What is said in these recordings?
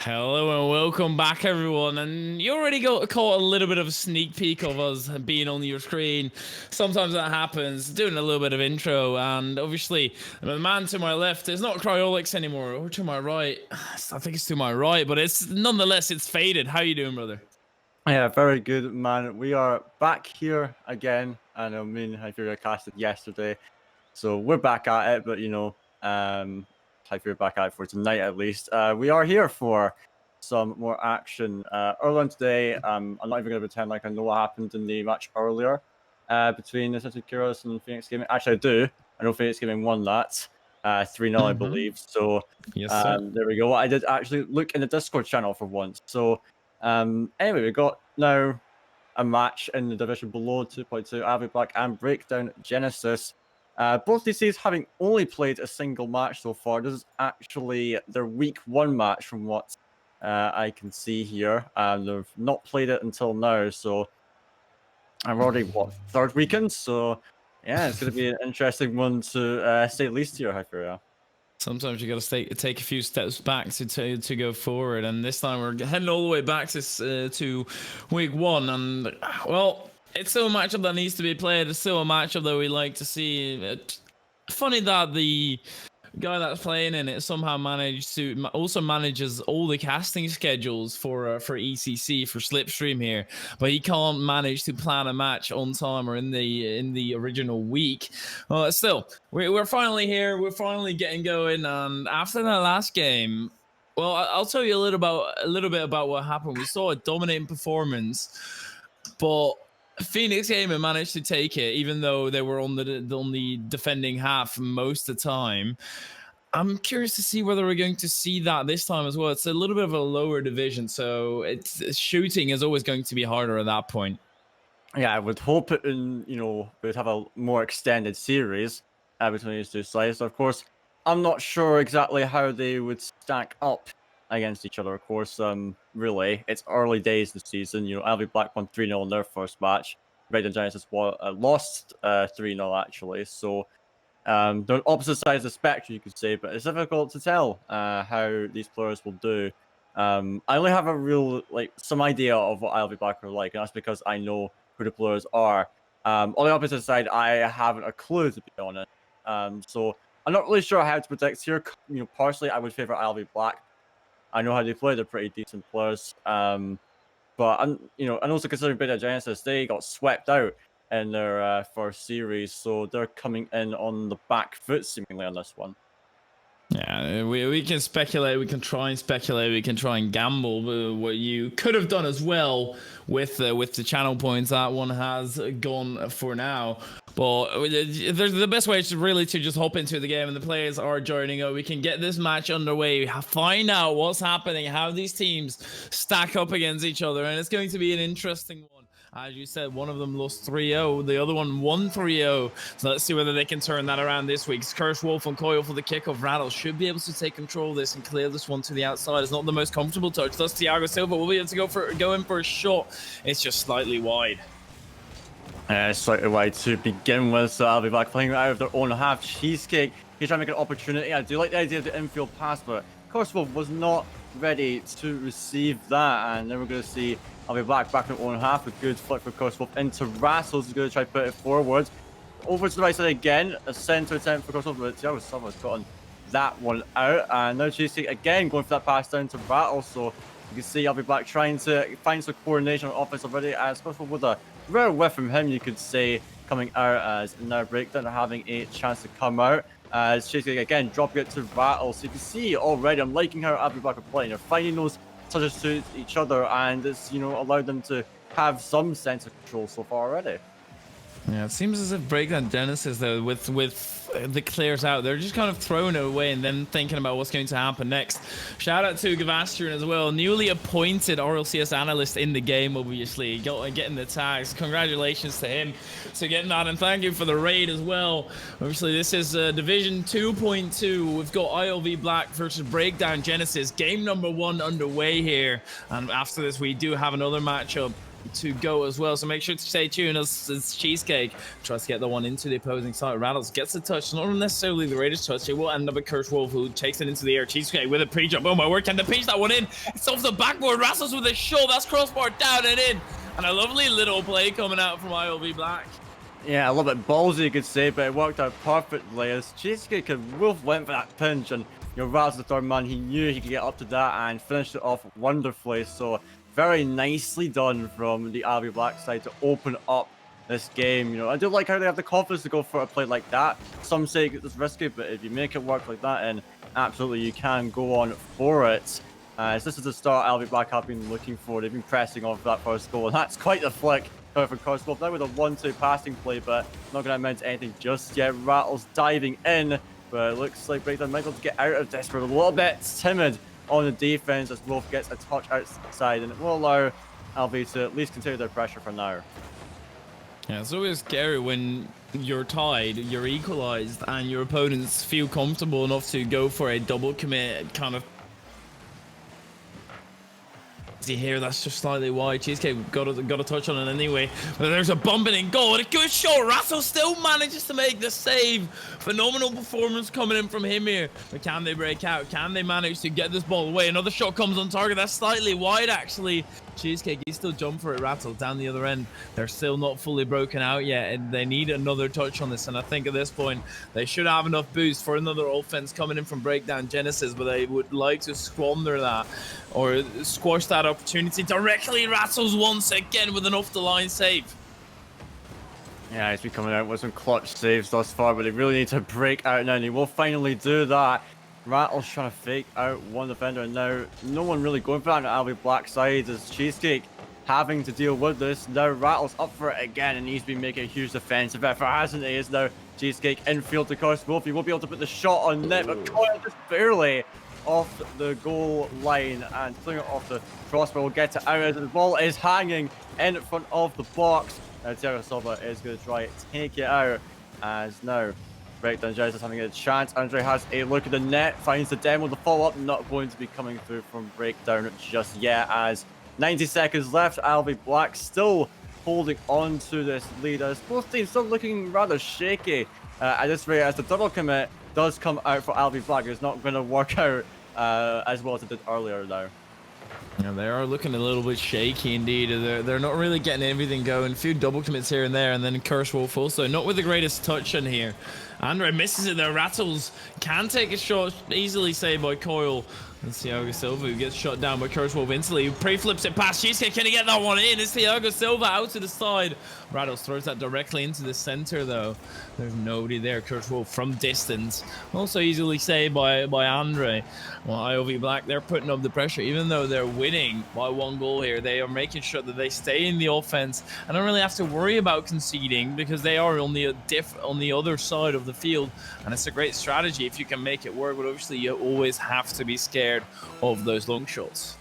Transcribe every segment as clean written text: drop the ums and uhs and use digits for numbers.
Hello and welcome back, everyone. And you already caught a little bit of a sneak peek of us being on your screen. Sometimes that happens. Doing a little bit of intro, and obviously the man to my left is not Cryolix anymore, or to my right. I think it's to my right, but it's nonetheless it's faded. How you doing, brother? Yeah, very good, man. We are back here again, and I mean, I figured I casted yesterday, so we're back at it. But I figured back at it for tonight at least. We are here for some more action. Earlier on today, I'm not even going to pretend like I know what happened in the match earlier between the Curious and Phoenix Gaming. Actually, I do. I know Phoenix Gaming won that 3-0, I believe. So Yes, sir. there we go. I did actually look in the Discord channel for once. So. Anyway, we got now a match in the division below 2.2, ILV Black and Breakdown Genesis. Both these teams having only played a single match so far. This is actually their week 1 match from what I can see here. They've not played it until now, so I'm already, third weekend? So yeah, it's going to be an interesting one to say the least here, I feel. Sometimes you got to take a few steps back to go forward, and this time we're heading all the way back to week 1, and well, it's still a matchup that needs to be played. It's still a matchup that we like to see. It's funny that the guy that's playing in it somehow also manages all the casting schedules for ECC for Slipstream here, but he can't manage to plan a match on time or in the original week. Well, still, we're finally here. We're finally getting going, and after that last game, well, I'll tell you a little bit about what happened. We saw a dominating performance, but Phoenix Gamer managed to take it, even though they were on the defending half most of the time. I'm curious to see whether we're going to see that this time as well. It's a little bit of a lower division, so shooting is always going to be harder at that point. Yeah, I would hope it we'd have a more extended series between these two sides. Of course, I'm not sure exactly how they would stack up against each other. Of course, really, it's early days this season. ILV Black won 3-0 in their first match. Red and Genesis lost 3-0 actually. So they're on opposite sides of the spectrum, you could say, but it's difficult to tell how these players will do. I only have some idea of what ILV Black are like, and that's because I know who the players are. On the opposite side, I haven't a clue, to be honest. So I'm not really sure how to predict here. Personally, I would favor ILV Black. I know how they play; they're pretty decent players. And also considering Beta Genesis, they got swept out in their first series, so they're coming in on the back foot seemingly on this one. Yeah, we can speculate, we can try and speculate, we can try and gamble. But what you could have done as well with the channel points, that one has gone for now. But the best way is really to just hop into the game, and the players are joining up. We can get this match underway, find out what's happening, how these teams stack up against each other, and it's going to be an interesting one. As you said, one of them lost 3-0, the other one won 3-0. So let's see whether they can turn that around this week. Curse Wolf on Coil for the kickoff. Rattle should be able to take control of this and clear this one to the outside. It's not the most comfortable touch. Thus, Thiago Silva will be able to go in for a shot. It's just slightly wide. Slightly wide to begin with, so I'll be back playing out of their own half. Cheesecake, he's trying to make an opportunity. I do like the idea of the infield pass, but Curse Wolf was not ready to receive that, and then we're going to see I'll be back in their own half. A good flick for Curse Wolf into Rassels. He's going to try to put it forward. Over to the right side again. A center attempt for Curse Wolf, but Thiago Silva's gotten that one out. And now Cheesecake again going for that pass down to Rattle. So you can see I'll be back trying to find some coordination on offense already. As Curse Wolf with a rare whiff from him, you could say, coming out as now Breakdown having a chance to come out. As Cheesecake again dropping it to Rattle. So you can see already, I'm liking how I'll be back are playing. They're finding those touches to each other, and it's allowed them to have some sense of control so far already. Yeah, it seems as if Breakdown Genesis, though, with the clears out, they're just kind of throwing it away and then thinking about what's going to happen next. Shout out to Gavastrian as well, newly appointed RLCS analyst in the game, obviously, getting the tags. Congratulations to him to getting that, and thank you for the raid as well. Obviously, this is Division 2.2. We've got ILV Black versus Breakdown Genesis. Game number 1 underway here, and after this, we do have another matchup to go as well. So make sure to stay tuned as Cheesecake tries to get the one into the opposing side. Rattles gets the touch, not necessarily the greatest touch. It will end up with Curse Wolf, who takes it into the air. Cheesecake with a pre-jump. Oh my word, can they pinch that one in? It's off the backboard. Rattles with a shove. That's crossbar down and in. And a lovely little play coming out from ILV Black. Yeah, a little bit ballsy, you could say, but it worked out perfectly as Cheesecake and Wolf went for that pinch, and Rattles the third man, he knew he could get up to that and finished it off wonderfully. So very nicely done from the ILV Black side to open up this game. I do like how they have the confidence to go for a play like that. Some say it's risky, but if you make it work like that, and absolutely you can go on for it. As this is the start ILV Black have been looking for. They've been pressing on for that first goal, and that's quite the flick for Curse Wolf. Now with a 1-2 passing play, but not going to amount to anything just yet. Rattles diving in, but it looks like Breakdown might be able to get out of this. We're a little bit timid on the defense as Wolf gets a touch outside, and it will allow ILV to at least continue their pressure for now. Yeah, it's always scary when you're tied, you're equalized, and your opponents feel comfortable enough to go for a double commit kind of. See here, that's just slightly wide. Cheesecake got a touch on it anyway. But there's a bumping in goal. And a good shot. Rattles still manages to make the save. Phenomenal performance coming in from him here. But can they break out? Can they manage to get this ball away? Another shot comes on target. That's slightly wide, actually. Cheesecake, he still jump for it. Rattles down the other end. They're still not fully broken out yet, and they need another touch on this. And I think at this point, they should have enough boost for another offense coming in from Breakdown Genesis, but they would like to squander that or squash that opportunity. Directly Rattles once again with an off-the-line save. Yeah, he's been coming out with some clutch saves thus far, but they really need to break out now, and he will finally do that. Rattles trying to fake out one defender, and now no one really going for that on the ILV Black side as Cheesecake having to deal with this. Now Rattles up for it again, and he's been making a huge defensive effort, hasn't he? Is now Cheesecake infield to Curse Wolf. He will be able to put the shot on net, but Coyle just barely off the goal line and putting it off the crossbar will get it out as the ball is hanging in front of the box. Now Thiago Silva is going to try to take it out as now Breakdown Genesis having a chance. Andre has a look at the net, finds the demo, the follow-up not going to be coming through from Breakdown just yet as 90 seconds left. ILV Black still holding on to this lead as both teams still looking rather shaky at this rate as the double commit does come out for ILV Black. It's not going to work out as well as it did earlier though. Yeah, they are looking a little bit shaky indeed. They're not really getting everything going. A few double commits here and there, and then Curse Wolf also not with the greatest touch in here. Andre misses it there. Rattles can take a shot easily saved by Coyle. And Thiago Silva who gets shot down by Curse Wolf instantly. Pre-flips it past Cheesecake. Can he get that one in? It's Thiago Silva out to the side. Rattles throws that directly into the center though. There's nobody there. Curse Wolf from distance. Also easily saved by Andre. Well, ILV Black, they're putting up the pressure. Even though they're winning by 1 goal here, they are making sure that they stay in the offense and don't really have to worry about conceding because they are on the other side of the field. And it's a great strategy if you can make it work, but obviously you always have to be scared of those long shots.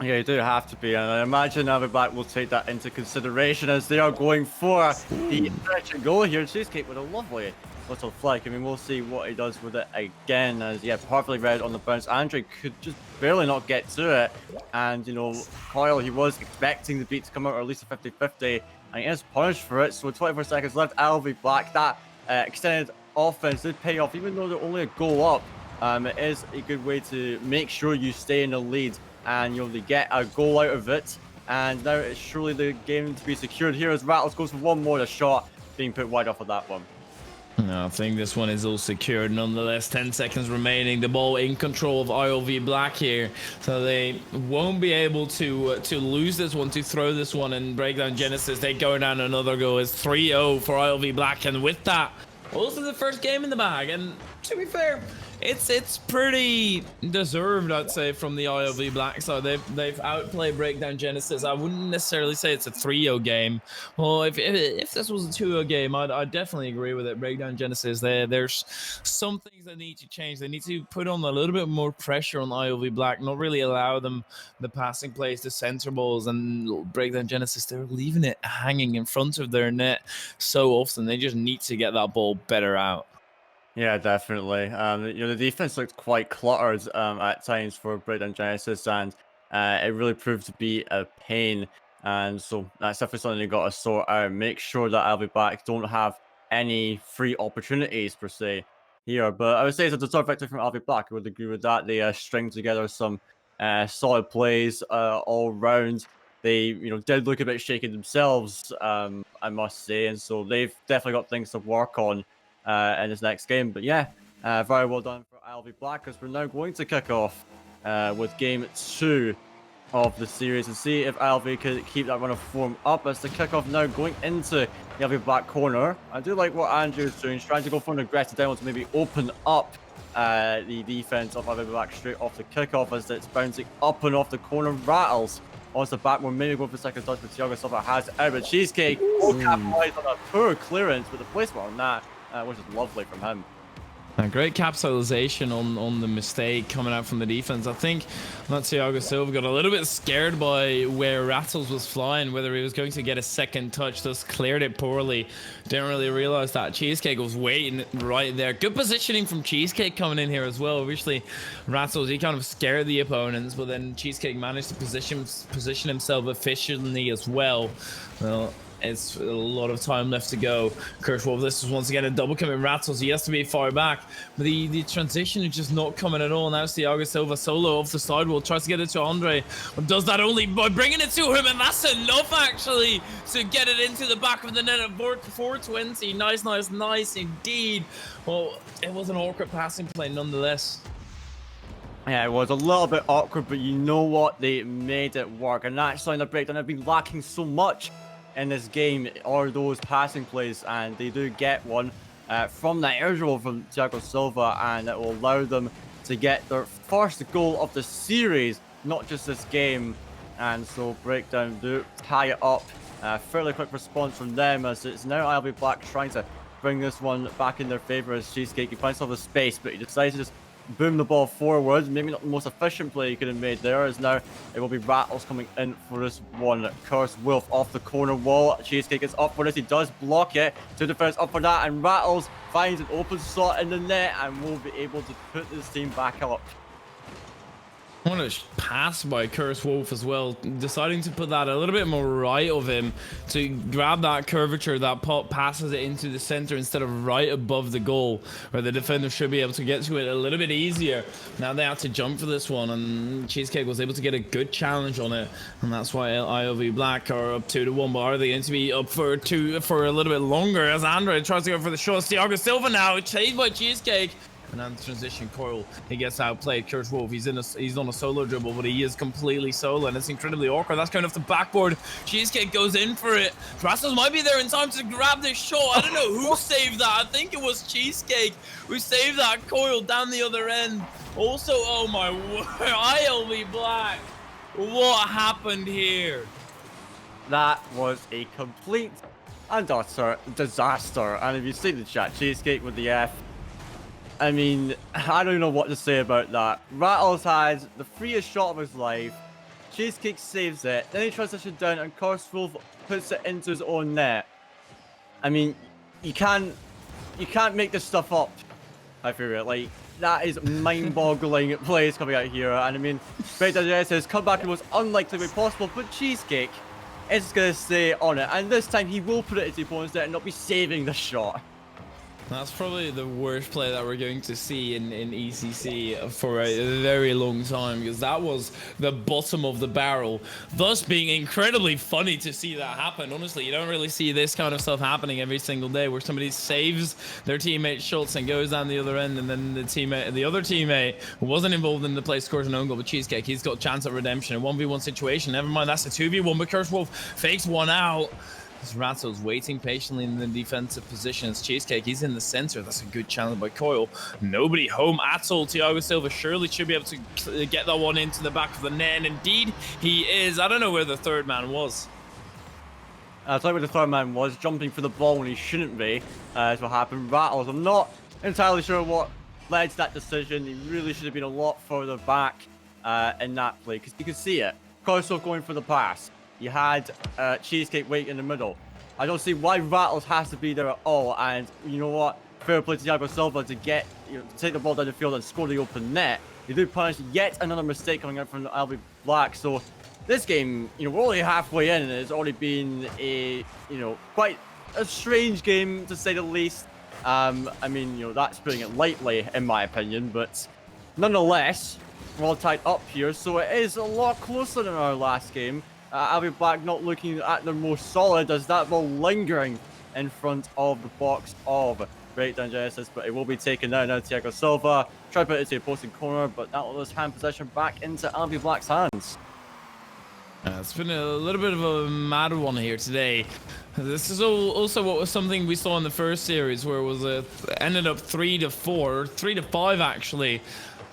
Yeah, you do have to be, and I imagine ILV Black will take that into consideration as they are going for the stretch and goal here. Cheesecake with a lovely little flick. I mean, we'll see what he does with it again as, yeah, perfectly read on the bounce. Andre could just barely not get to it, and, Coyle, he was expecting the beat to come out, or at least a 50-50, and he is punished for it. So 24 seconds left, ILV Black, that extended offense did pay off, even though they're only a goal up. It is a good way to make sure you stay in the lead and they get a goal out of it. And now it's surely the game to be secured here as Rattles goes for one more. The shot being put wide off of that one. No, I think this one is all secured. Nonetheless, 10 seconds remaining. The ball in control of ILV Black here, so they won't be able to lose this one, to throw this one. And Breakdown Genesis, they go down another goal. It's 3-0 for ILV Black, and with that, also the first game in the bag. And to be fair, it's pretty deserved, I'd say, from the ILV Black side. They've outplayed Breakdown Genesis. I wouldn't necessarily say it's a 3-0 game. Well, if this was a 2-0 game, I'd definitely agree with it. Breakdown Genesis, there's some things that need to change. They need to put on a little bit more pressure on ILV Black, not really allow them the passing plays, the center balls, and Breakdown Genesis, they're leaving it hanging in front of their net so often. They just need to get that ball better out. Yeah, definitely. The defense looked quite cluttered at times for Breakdown Genesis, and it really proved to be a pain And so that's definitely something you got to sort out. Make sure that ILV Black don't have any free opportunities per se here. But I would say it's a deserved victory from ILV Black. I would agree with that. They string together some solid plays all round. They, did look a bit shaky themselves, I must say, and so they've definitely got things to work on in this next game. But yeah, very well done for ILV Black, because we're now going to kick off with game 2 of the series and see if ILV could keep that run of form up as the kickoff now going into the ILV Black corner. I do like what Andrew's doing. He's trying to go for an aggressive down to maybe open up the defense of ILV Black straight off the kickoff as it's bouncing up and off the corner. Rattles on the back, one maybe go for the second touch, but Thiago Silva has it out. But Cheesecake will capitalize on a poor clearance with the placement on that, which is lovely from him. A great capitalization on the mistake coming out from the defense. I think that Thiago Silva got a little bit scared by where Rattles was flying, whether he was going to get a second touch, thus cleared it poorly. Didn't really realize that Cheesecake was waiting right there. Good positioning from Cheesecake coming in here as well. Obviously, Rattles, he kind of scared the opponents, but then Cheesecake managed to position himself efficiently as well. Well, it's a lot of time left to go. Kirschwolf, this is once again a double commit Rattles. He has to be far back. But the transition is just not coming at all. Now it's Thiago Silva solo off the sidewall. Tries to get it to Andre. But does that only by bringing it to him. And that's enough, actually, to get it into the back of the net at 420. Nice indeed. Well, it was an awkward passing play nonetheless. Yeah, it was a little bit awkward, but you know what? They made it work. And that's something the breakdown have been lacking so much in this game are those passing plays, and they do get one from that air dribble from Thiago Silva, and it will allow them to get their first goal of the series, not just this game. And so Breakdown do tie it up. Fairly quick response from them as it's now ILV Black trying to bring this one back in their favor as Cheesecake. He finds himself a space, but he decides to just boom the ball forward. Maybe not the most efficient play he could have made there, as now it will be Rattles coming in for this one. Curse Wolf off the corner wall. Cheesecake is up for this. He does block it. Two defenders up for that, and Rattles finds an open slot in the net and will be able to put this team back up. What a pass by Curse Wolf as well, deciding to put that a little bit more right of him to grab that curvature. That pop passes it into the center instead of right above the goal, where the defender should be able to get to it a little bit easier. Now they had to jump for this one, and Cheesecake was able to get a good challenge on it, and that's why ILV Black are up 2-1. But are they going to be up for a little bit longer as Andre tries to go for the shot? Thiago Silva now chased by Cheesecake. And then the transition coil, he gets outplayed. Curse Wolf, he's on a solo dribble, but he is completely solo, and it's incredibly awkward. That's going off the backboard. Cheesecake goes in for it. Rastos might be there in time to grab this shot. I don't know who saved that. I think it was Cheesecake who saved that coil down the other end. Also, oh my word, ILV Black. What happened here? That was a complete and utter disaster. And if you see the chat, Cheesecake with the F. I mean, I don't know what to say about that. Rattles had the freest shot of his life. Cheesecake saves it. Then he transitions down and Korswolf puts it into his own net. I mean, you can't make this stuff up. I figure it. Like, that is mind-boggling plays coming out here. And I mean, Breakdown says comeback was unlikely to be possible, but Cheesecake is going to stay on it. And this time he will put it into the opponent's net and not be saving the shot. That's probably the worst play that we're going to see in ECC for a very long time, because that was the bottom of the barrel, thus being incredibly funny to see that happen. Honestly, you don't really see this kind of stuff happening every single day, where somebody saves their teammate's shots and goes down the other end, and then the other teammate who wasn't involved in the play scores an own goal. But Cheesecake, he's got a chance at redemption, a 1v1 situation. Never mind, that's a 2v1, but Curse Wolf fakes one out. Rattles waiting patiently in the defensive positions. Cheesecake, he's in the center. That's a good challenge by Coil. Nobody home at all. Thiago Silva surely should be able to get that one into the back of the net. And indeed, he is. I don't know where the third man was. I'll tell you where the third man was, jumping for the ball when he shouldn't be. Is what happened. Rattles, I'm not entirely sure what led to that decision. He really should have been a lot further back in that play, because you could see it. Korswolf going for the pass. You had Cheesecake waiting in the middle. I don't see why Rattles has to be there at all. And you know what? Fair play to Thiago Silva to get, to take the ball down the field and score the open net. They do punish yet another mistake coming out from the ILV Black. So this game, you know, we're only halfway in, and it's already been a, you know, quite a strange game to say the least. I mean, you know, that's putting it lightly, in my opinion, but nonetheless, we're all tied up here, so it is a lot closer than our last game. ILV Black not looking at their most solid as that ball lingering in front of the box of Breakdown Genesis, but it will be taken down now. Thiago Silva tried to put it into a posting corner, but that will just hand possession back into ILV Black's hands. It's been a little bit of a mad one here today. This is also what was something we saw in the first series, where it was ended up 3-4, 3-5 actually.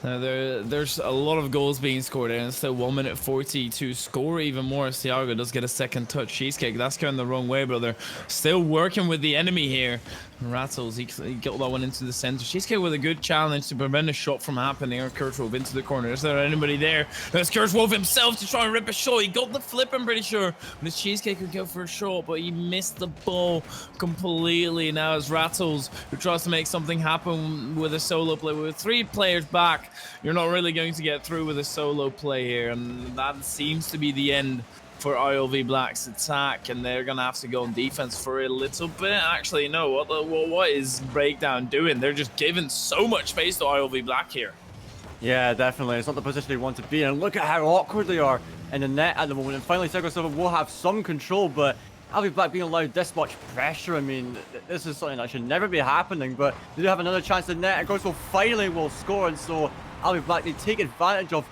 There's a lot of goals being scored, and it's still 1 minute 40 to score even more. Thiago does get a second touch. Cheesecake, that's going the wrong way, but they're still working with the enemy here. Rattles, he got that one into the center. Cheesecake with a good challenge to prevent a shot from happening. Or Kurtwolf into the corner. Is there anybody there? There's Kurtwolf himself to try and rip a shot. He got the flip, I'm pretty sure. But his Cheesecake could go for a shot, but he missed the ball completely. Now it's Rattles who tries to make something happen with a solo play. With 3 players back, you're not really going to get through with a solo play here, and that seems to be the end for ILV Black's attack, and they're gonna have to go on defense for a little bit. Actually, no, what is Breakdown doing? They're just giving so much space to ILV Black here. Yeah, definitely. It's not the position they want to be in. Look at how awkward they are in the net at the moment. And finally, Thiago Silva will have some control, but ILV Black being allowed this much pressure, I mean, this is something that should never be happening, but they do have another chance in net, and Gorsel finally will score, and so ILV Black, they take advantage of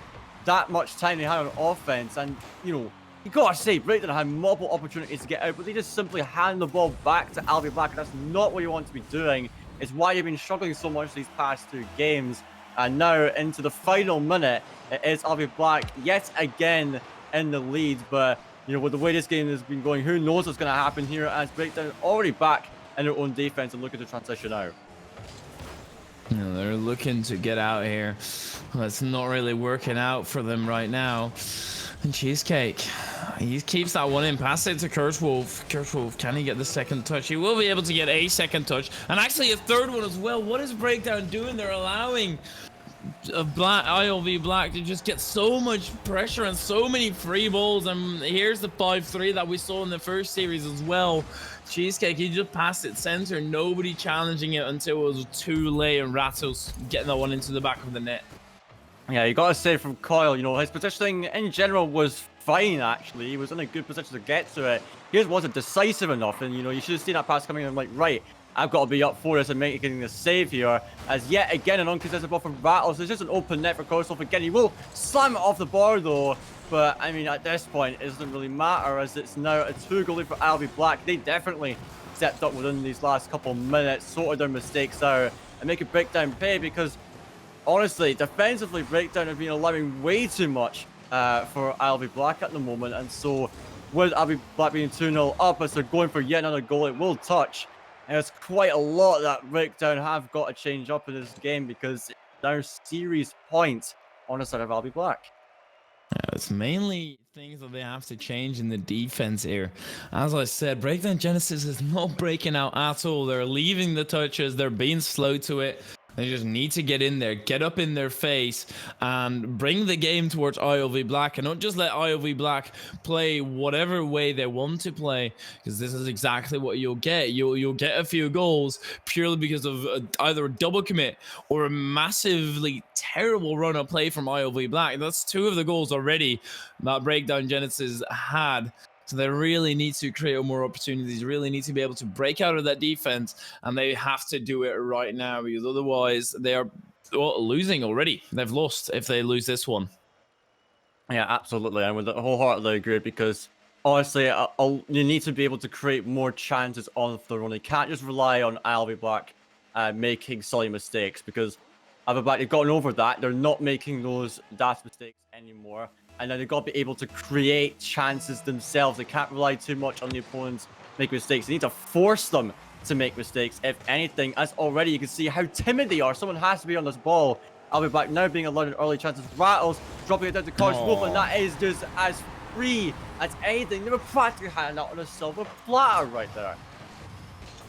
that much time they had on offense, and, you know, you gotta say, Breakdown had multiple opportunities to get out, but they just simply hand the ball back to ILV Black, and that's not what you want to be doing. It's why you've been struggling so much these past 2 games. And now into the final minute, it is ILV Black yet again in the lead, but you know, with the way this game has been going, who knows what's going to happen here, as Breakdown already back in their own defense and looking to transition out. You know, they're looking to get out here. Well, it's not really working out for them right now. And Cheesecake, he keeps that one in, pass it to Kurtwolf. Kurtwolf, can he get the second touch? He will be able to get a second touch, and actually a third one as well. What is Breakdown doing? They're allowing ILV Black to just get so much pressure and so many free balls, and here's the 5-3 that we saw in the first series as well. Cheesecake, he just passed it center, nobody challenging it until it was too late, and Rattles getting that one into the back of the net. Yeah, you gotta say from Coyle, you know, his positioning in general was fine, actually. He was in a good position to get to it. He just wasn't decisive enough, and, you know, you should have seen that pass coming in, like, right, I've got to be up for this and making the save here. As yet again, an uncontested ball from Rattles. It's just an open net for Korsdorf again. He will slam it off the bar, though. But, I mean, at this point, it doesn't really matter, as it's now a 2-goal lead for ILV Black. They definitely stepped up within these last couple of minutes, sorted their mistakes out, and make a Breakdown pay, because honestly, defensively, Breakdown have been allowing way too much for ILV Black at the moment. And so, with ILV Black being 2-0 up, as they're going for yet another goal, it will touch. And it's quite a lot that Breakdown have got to change up in this game, because there's series points on the side of ILV Black. Yeah, it's mainly things that they have to change in the defense here. As I said, Breakdown Genesis is not breaking out at all. They're leaving the touches. They're being slow to it. They just need to get in there, get up in their face, and bring the game towards ILV Black, and not just let ILV Black play whatever way they want to play, because this is exactly what you'll get. You'll get a few goals purely because of either a double commit or a massively terrible run of play from ILV Black. That's 2 of the goals already that Breakdown Genesis had. So they really need to create more opportunities, really need to be able to break out of that defense, and they have to do it right now, because otherwise they are losing already. They've lost if they lose this one. Yeah, absolutely. I would wholeheartedly agree, because honestly, you need to be able to create more chances on their own. You can't just rely on ILV Black making silly mistakes, because ILV Black, they've gotten over that. They're not making those daft mistakes anymore. And then they've got to be able to create chances themselves. They can't rely too much on the opponents make mistakes. They need to force them to make mistakes, if anything. As already you can see how timid they are. Someone has to be on this ball. I'll be back now, being allowed in early chances. Rattles dropping it down to Korsdorf, and that is just as free as anything. They were practically handing out on a silver platter right there.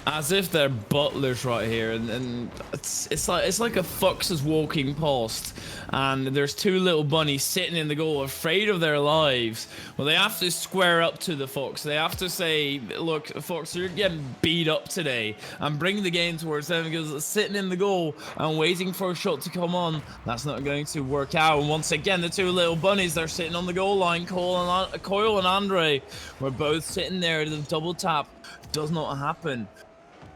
As if they're butlers right here, and it's like a fox is walking past, and there's two little bunnies sitting in the goal, afraid of their lives. Well, they have to square up to the fox. They have to say, "Look, fox, you're getting beat up today," and bring the game towards them, because sitting in the goal and waiting for a shot to come on, that's not going to work out. And once again, the two little bunnies, they're sitting on the goal line. Coil and Andre were both sitting there. The double tap does not happen.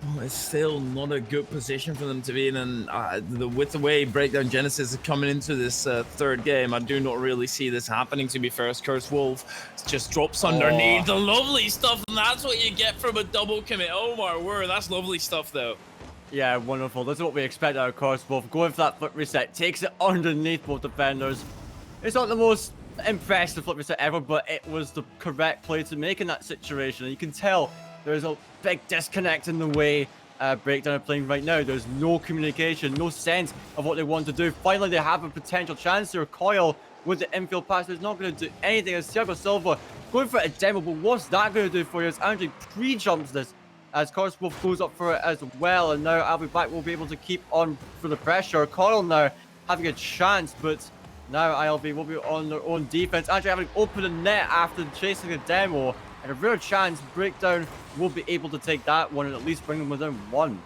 Oh, it's still not a good position for them to be in, and with the way Breakdown Genesis is coming into this third game, I do not really see this happening, to be fair. Cursed Wolf just drops underneath. The lovely stuff, and that's what you get from a double commit. Oh my word, that's lovely stuff though. Yeah, wonderful. That's what we expect out of Cursed Wolf. Going for that flip reset, takes it underneath both defenders. It's not the most impressive flip reset ever, but it was the correct play to make in that situation. And you can tell there's a big disconnect in the way Breakdown are playing right now. There's no communication, no sense of what they want to do. Finally, they have a potential chance here. Coil with the infield pass is not going to do anything. As Thiago Silva going for a demo, but what's that going to do for you? As Andre pre-jumps this, as Cursed Wolf goes up for it as well. And now ILV Black will be able to keep on for the pressure. Coil now having a chance, but now ILV will be on their own defense. Andre having opened the net after chasing a demo. And a rare chance Breakdown will be able to take that one and at least bring them within one.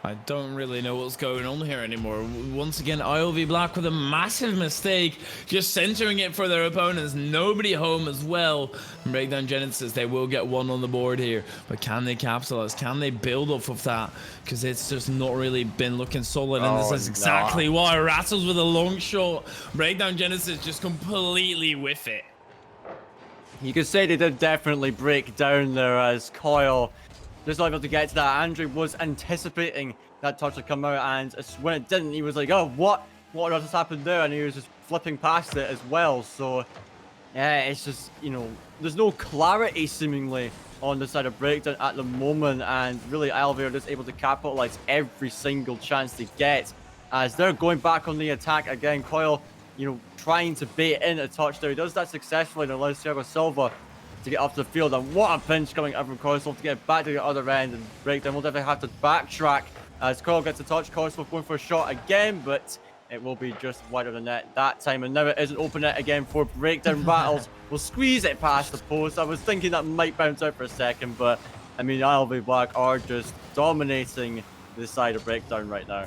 I don't really know what's going on here anymore. Once again, ILV Black with a massive mistake, just centering it for their opponents. Nobody home as well. Breakdown Genesis, they will get one on the board here, but can they capitalize? Can they build off of that? Because it's just not really been looking solid, and this is exactly why. Rattles with a long shot. Breakdown Genesis just completely whiff it. You could say they did definitely break down there, as Coil just not able to get to that. Andrew was anticipating that touch to come out, and when it didn't, he was like, oh, what just happened there? And he was just flipping past it as well. So yeah, it's just, you know, there's no clarity seemingly on the side of Breakdown at the moment, and really ILV are just able to capitalize every single chance they get as they're going back on the attack again. Coil, you know, trying to bait in a touchdown. He does that successfully and allows Thiago Silva to get up the field. And what a pinch coming out from Cursed Wolf to get back to the other end. And Breakdown will definitely have to backtrack as Coil gets a touch. Cursed Wolf going for a shot again, but it will be just wide of the net that time. And now it is an open net again for Breakdown. Rattles will squeeze it past the post. I was thinking that might bounce out for a second, but I mean, ILV Black are just dominating the side of Breakdown right now.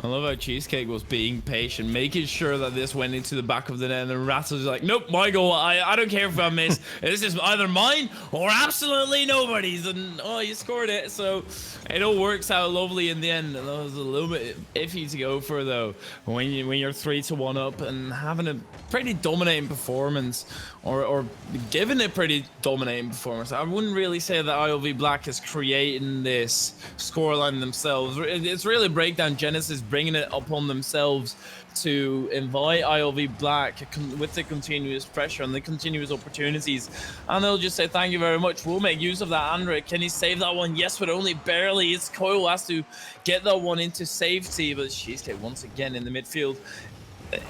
I love how Cheesecake was being patient, making sure that this went into the back of the net, and the Rattles like, nope, my goal. I don't care if I miss. This is either mine or absolutely nobody's. And oh, you scored it. So it all works out lovely in the end. And that was a little bit iffy to go for, though, when you're 3-1 up and having a pretty dominating performance, or giving a pretty dominating performance. I wouldn't really say that ILV Black is creating this scoreline themselves. It's really Breakdown Genesis bringing it upon themselves to invite ILV Black with the continuous pressure and the continuous opportunities, and they'll just say thank you very much, we'll make use of that. Andre, can he save that one? Yes, but only barely. It's Coil has to get that one into safety, but Cheesecake once again in the midfield.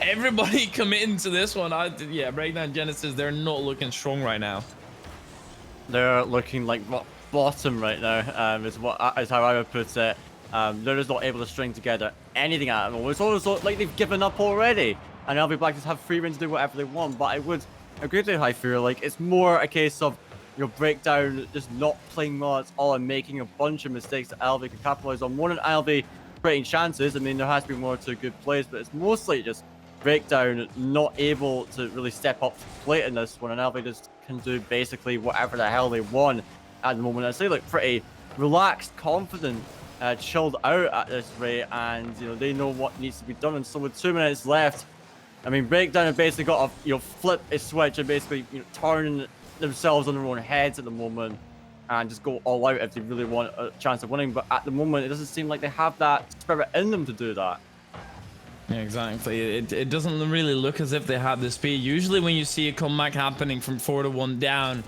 Everybody committing to this one. Yeah, Breakdown Genesis, they're not looking strong right now. They're looking like bottom right now, is how I would put it. They're just not able to string together anything at all. It's almost like they've given up already, and ILV Black just have free reign to do whatever they want. But I would agree with you, I feel like it's more a case of your Breakdown just not playing well at all and making a bunch of mistakes that ILV can capitalize on. More than ILV creating chances. I mean, there has to be more to good plays, but it's mostly just Breakdown not able to really step up to the plate in this one, and ILV just can do basically whatever the hell they want at the moment. I say like pretty relaxed, confident, chilled out at this rate, and you know they know what needs to be done. And so with 2 minutes left, I mean, Breakdown have basically got to flip a switch and basically turn themselves on their own heads at the moment and just go all out if they really want a chance of winning. But at the moment, it doesn't seem like they have that spirit in them to do that. Yeah, exactly. It doesn't really look as if they have the speed. Usually when you see a comeback happening from 4-1 down,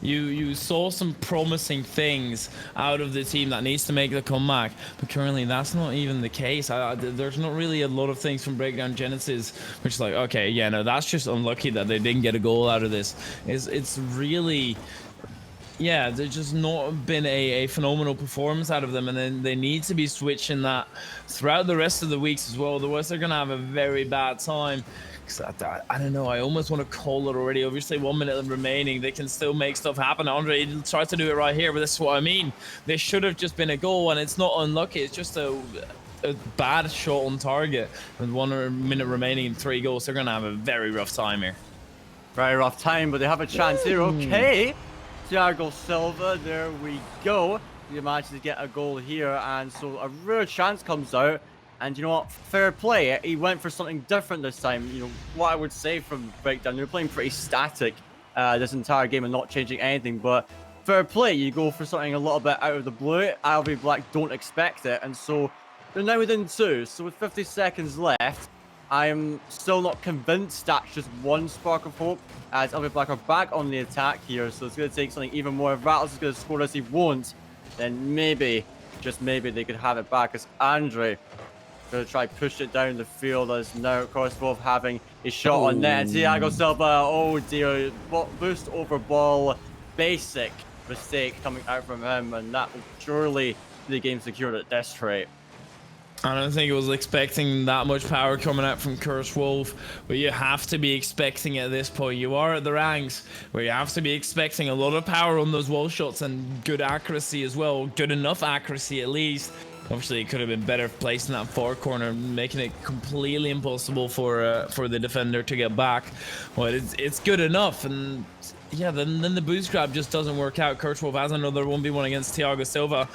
you saw some promising things out of the team that needs to make the comeback, but currently that's not even the case. There's not really a lot of things from Breakdown Genesis which is like, okay, yeah, no, that's just unlucky that they didn't get a goal out of this. It's really, yeah, there's just not been a phenomenal performance out of them, and then they need to be switching that throughout the rest of the weeks as well. Otherwise, they're gonna have a very bad time. Because I don't know, I almost want to call it already. Obviously, 1 minute remaining, they can still make stuff happen. Andre tries to do it right here, but this is what I mean. There should have just been a goal, and it's not unlucky. It's just a bad shot on target. With 1 minute remaining and 3 goals, they're gonna have a very rough time here. Very rough time, but they have a chance here. Okay. Thiago Silva, there we go. He manages to get a goal here, and so a rare chance comes out. And you know what? Fair play. He went for something different this time. You know, what I would say from Breakdown, they're playing pretty static this entire game and not changing anything, but fair play. You go for something a little bit out of the blue. ILV Black don't expect it, and so they're now within 2. So with 50 seconds left, I'm still not convinced that's just one spark of hope, as ILV Black are back on the attack here, so it's going to take something even more. If Rattles is going to score as he won't, then maybe, just maybe, they could have it back, as Andre going to try push it down the field, as now Korsvov having a shot on net. Thiago Silva, oh dear, boost over ball, basic mistake coming out from him, and that will surely be the game secured at this rate. I don't think it was expecting that much power coming out from Curse Wolf, but you have to be expecting at this point. You are at the ranks where you have to be expecting a lot of power on those wall shots and good accuracy as well. Good enough accuracy at least. Obviously, it could have been better placed in that far corner, making it completely impossible for the defender to get back. But it's good enough, and yeah, then the boost grab just doesn't work out. Kirchhoff has another 1v1 against Thiago Silva.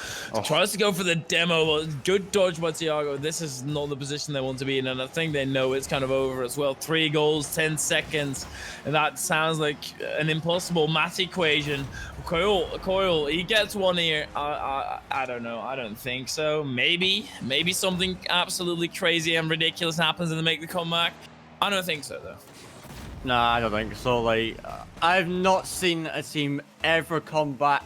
Tries to go for the demo, but good dodge by Thiago. This is not the position they want to be in, and I think they know it's kind of over as well. 3 goals, 10 seconds, and that sounds like an impossible math equation. Coil, he gets one here. I don't know. I don't think so. Maybe something absolutely crazy and ridiculous happens and they make the comeback. I don't think so, though. Nah, I don't think so. Like, I've not seen a team ever come back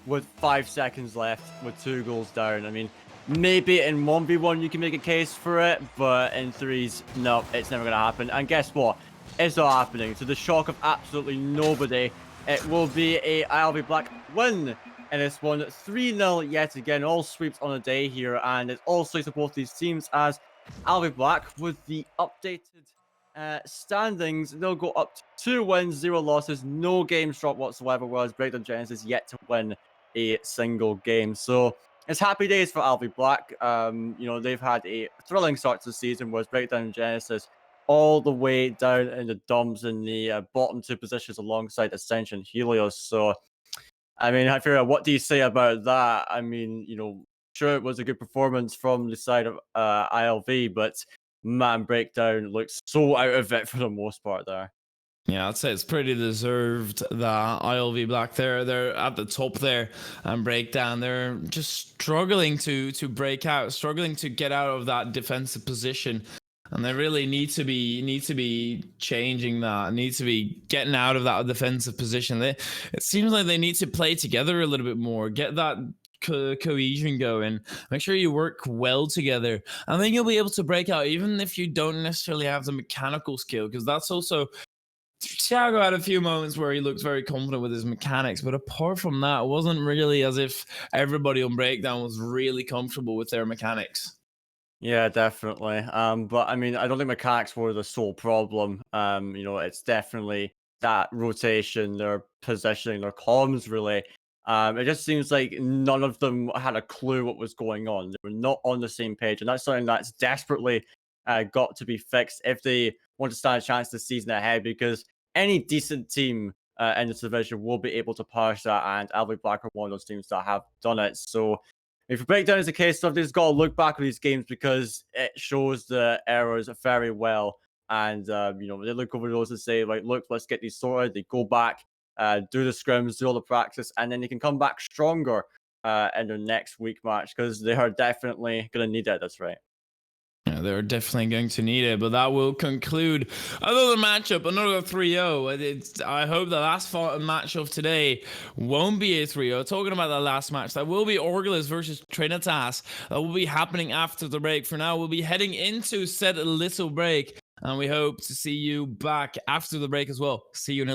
with 5 seconds left with 2 goals down. I mean, maybe in 1v1 you can make a case for it, but in 3s, no, it's never going to happen. And guess what? It's not happening. To the shock of absolutely nobody, it will be a ILV Black win in this one. 3-0 yet again. All sweeps on a day here, and it's all slates of both these teams, as ILV Black with the updated standings, they'll go up to 2 wins, 0 losses, no games dropped whatsoever, whereas Breakdown Genesis yet to win a single game. So it's happy days for ILV Black. You know, they've had a thrilling start to the season, whereas Breakdown Genesis all the way down in the dumps in the bottom 2 positions alongside Ascension Helios. So, I mean, I figure, what do you say about that? I mean, you know, sure, it was a good performance from the side of ILV, but man, Breakdown looks so out of it for the most part there. Yeah, I'd say it's pretty deserved that ILV Black they're at the top there, and Breakdown, they're just struggling to break out, struggling to get out of that defensive position. And they really need to be changing that, need to be getting out of that defensive position. It seems like they need to play together a little bit more, get that cohesion going, make sure you work well together, and then you'll be able to break out even if you don't necessarily have the mechanical skill, because that's also, Thiago had a few moments where he looked very confident with his mechanics, but apart from that, it wasn't really as if everybody on Breakdown was really comfortable with their mechanics. Yeah, definitely. But I mean, I don't think mechanics were the sole problem. You know, it's definitely that rotation, their positioning, their comms, really. It just seems like none of them had a clue what was going on. They were not on the same page, and that's something that's desperately got to be fixed if they want to stand a chance this season ahead, because any decent team in this division will be able to push that, and ILV Black are one of those teams that have done it. So if you break down as a case study, they've just got to look back at these games, because it shows the errors very well. And, you know, they look over those and say, like, look, let's get these sorted. They go back, do the scrims, do all the practice, and then they can come back stronger in their next week match, because they are definitely going to need it. That's right. Yeah, they're definitely going to need it, but that will conclude another matchup, another 3-0. I hope the last match of today won't be a 3-0. Talking about the last match, that will be Orgulus versus Trinitas. That will be happening after the break. For now, we'll be heading into said little break, and we hope to see you back after the break as well. See you in a